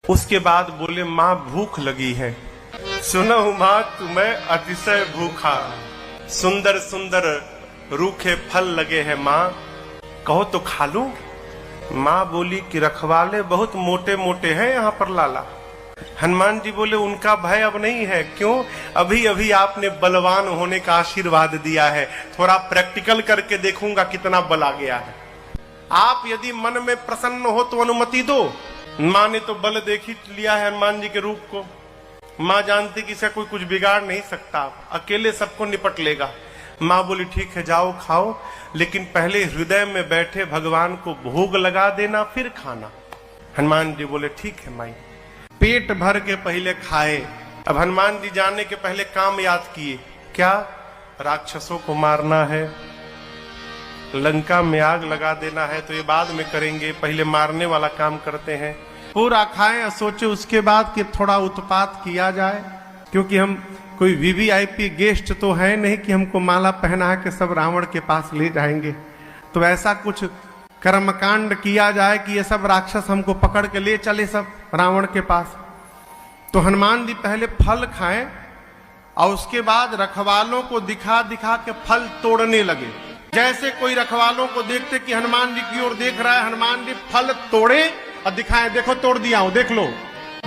उसके बाद बोले माँ भूख लगी है। सुनहु माँ तुम्हें अतिशय भूखा, सुंदर सुंदर रूखे फल लगे हैं माँ, कहो तो खा लूं। माँ बोली कि रखवाले बहुत मोटे मोटे हैं यहाँ पर लाला। हनुमान जी बोले उनका भय अब नहीं है। क्यों? अभी अभी आपने बलवान होने का आशीर्वाद दिया है, थोड़ा प्रैक्टिकल करके देखूंगा कितना बल आ गया है। आप यदि मन में प्रसन्न हो तो अनुमति दो। माँ ने तो बल देख ही लिया है हनुमान जी के रूप को। माँ जानती कि इसे कोई कुछ बिगाड़ नहीं सकता, अकेले सबको निपट लेगा। माँ बोली ठीक है जाओ खाओ, लेकिन पहले हृदय में बैठे भगवान को भोग लगा देना फिर खाना। हनुमान जी बोले ठीक है माई। पेट भर के पहले खाए। अब हनुमान जी जाने के पहले काम याद किए। क्या? राक्षसों को मारना है, लंका में आग लगा देना है, तो ये बाद में करेंगे, पहले मारने वाला काम करते हैं। पूरा खाएं और सोचे उसके बाद कि थोड़ा उत्पात किया जाए, क्योंकि हम कोई वीवीआईपी गेस्ट तो है नहीं कि हमको माला पहना के सब रावण के पास ले जाएंगे। तो ऐसा कुछ कर्मकांड किया जाए कि ये सब राक्षस हमको पकड़ के ले चले सब रावण के पास। तो हनुमान जी पहले फल खाएं और उसके बाद रखवालों को दिखा दिखा के फल तोड़ने लगे। जैसे कोई रखवालों को देखते कि हनुमान जी की ओर देख रहा है, हनुमान जी फल तोड़े और दिखाएं, देखो तोड़ दिया हूं, देख लो।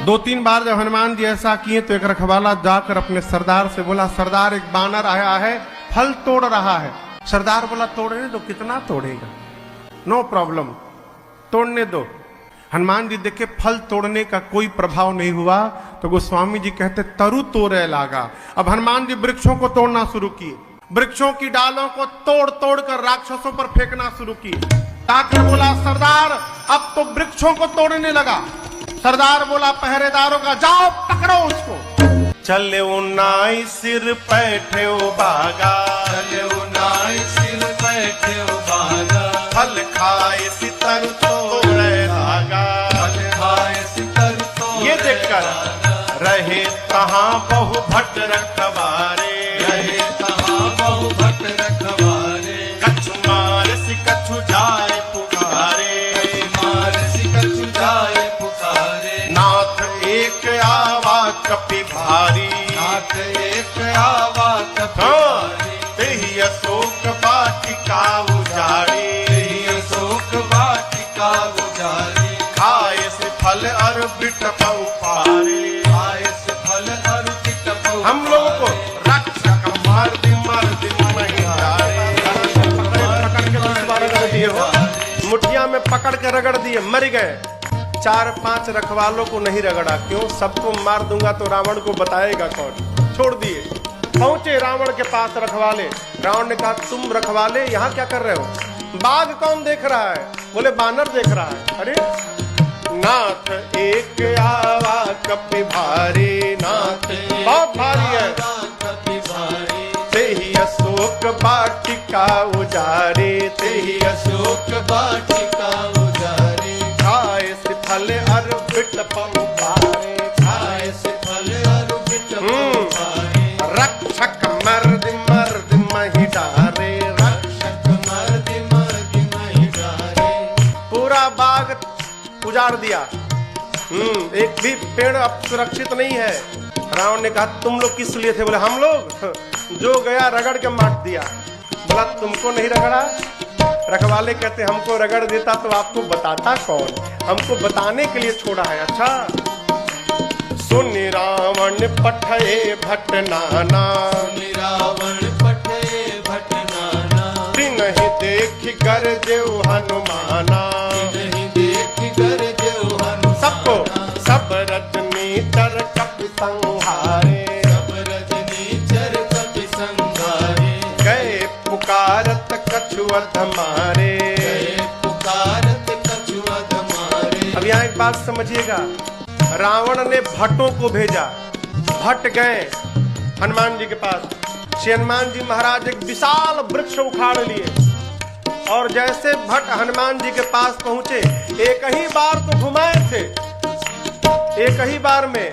2-3 बार जब हनुमान जी ऐसा किए तो एक रखवाला जाकर अपने सरदार से बोला, सरदार एक बानर आया है, फल तोड़ रहा है। सरदार बोला तोड़ने दो, कितना तोड़ेगा, नो प्रॉब्लम, तोड़ने दो। हनुमान जी देखे फल तोड़ने का कोई प्रभाव नहीं हुआ, तो गोस्वामी जी कहते तरु तोड़े लागा। अब हनुमान जी वृक्षों को तोड़ना शुरू किए, वृक्षों की डालों को तोड़ तोड़ कर राक्षसों पर फेंकना शुरू किए। आकर बोला सरदार अब तो वृक्षों को तोड़ने लगा। सरदार बोला पहरेदारों का जाओ पकड़ो उसको। चले उन्नाई सिर बैठे बागा, चले उन्नाई सिर बैठे बागा, फल खाए सितर तोड़े लागा, फल खाए सितर तोड़े। ये देखकर रहे कहाँ बहु भट्ट रखवारे, रहे कहाँ बहु भट्ट रखवारे। कछु मार सि कछु जाए पुकारे, मार सि कछु जाए पुकारे। नाथ एक आवा कपि भारी, नाथ एक आवा कपि भारी। तेहि अशोक वाटिका उजाड़ी, तेहि अशोक वाटिका उजाड़ी। खाए से फल और बिटपउ पारे, खाए से फल और बिटपउ। हम लोगों को रक्षक मार दी नहीं डारे। मुठिया में पकड़ के रगड़ दिए, मर गए। 4-5 रखवालों को नहीं रगड़ा। क्यों? सबको मार दूंगा तो रावण को बताएगा कौन। छोड़ दिए। पहुंचे रावण के पास रखवाले। रावण ने कहा तुम रखवाले यहाँ क्या कर रहे हो? बाघ कौन देख रहा है? बोले बानर देख रहा है। अरे नाथ एक आवा कपि भारी, नाथ बहुत भारी है। तेहि अशोक वाटिका उजारे, तेहि अशोक वाटिका उजारे। खाए से फल और बिटपउ पारे, खाए से फल और बिटपउ पारे। रक्षक मर्द मर्द मही डारे, रक्षक मर्द मर्द मही डारे। पूरा बाग उजाड़ दिया। एक भी पेड़ अब सुरक्षित नहीं है। रावण ने कहा तुम लोग किस लिए थे? बोले हम लोग जो गया रगड़ के मार दिया। बोला तुमको नहीं रगड़ा? रखवाले कहते हमको रगड़ देता तो आपको बताता कौन? हमको बताने के लिए छोड़ा है। अच्छा सुन रावण पठे भट्ट नाना, रावण पठे भट्ट नाना। नहीं देख गरजेउ हनुमाना, नहीं देख गरजेउ हनुमाना। सबको सब रजनी तर कपि संहारे, सब रजनी चर कपि संहारे। गए पुकारत कछु अध मारे, गए पुकारत कछु अध मारे। अब यहाँ एक बात समझिएगा। रावण ने भट्टों को भेजा, भट्ट गए हनुमान जी के पास। श्री हनुमान जी महाराज एक विशाल वृक्ष उखाड़ लिए और जैसे भट्ट हनुमान जी के पास पहुंचे, एक ही बार तो घुमाए थे, एक ही बार में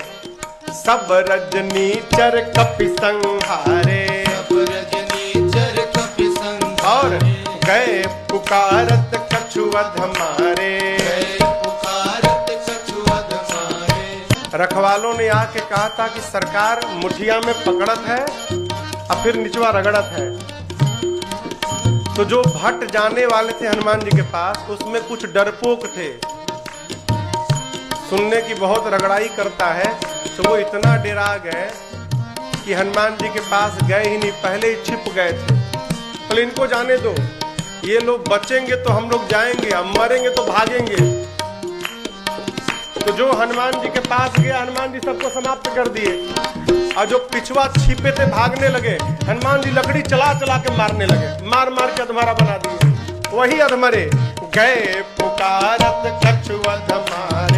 सब रजनी चर कपि संहारे, सब रजनी चर कपि संहारे। और गए पुकारत कछु अध मारे। गए पुकारत कछु अध मारे। रखवालों ने आके कहा था कि सरकार मुठिया में पकड़त है और फिर निचवा रगड़त है। तो जो भट्ट जाने वाले थे हनुमान जी के पास, उसमें कुछ डरपोक थे, सुनने की बहुत रगड़ाई करता है, तो वो इतना डरा गए कि हनुमान जी के पास गए ही नहीं, पहले ही छिप गए थे। तो इनको जाने दो, ये लोग बचेंगे तो हम लोग जाएंगे, हम मरेंगे तो भागेंगे। तो जो हनुमान जी के पास गया, हनुमान जी सबको समाप्त कर दिए, और जो पिछवा छिपे थे भागने लगे, हनुमान जी लकड़ी चला चला के मारने लगे, मार मार के अधमरा बना दिए। वही अधमरे गए पुकारत कछुआ धमारे,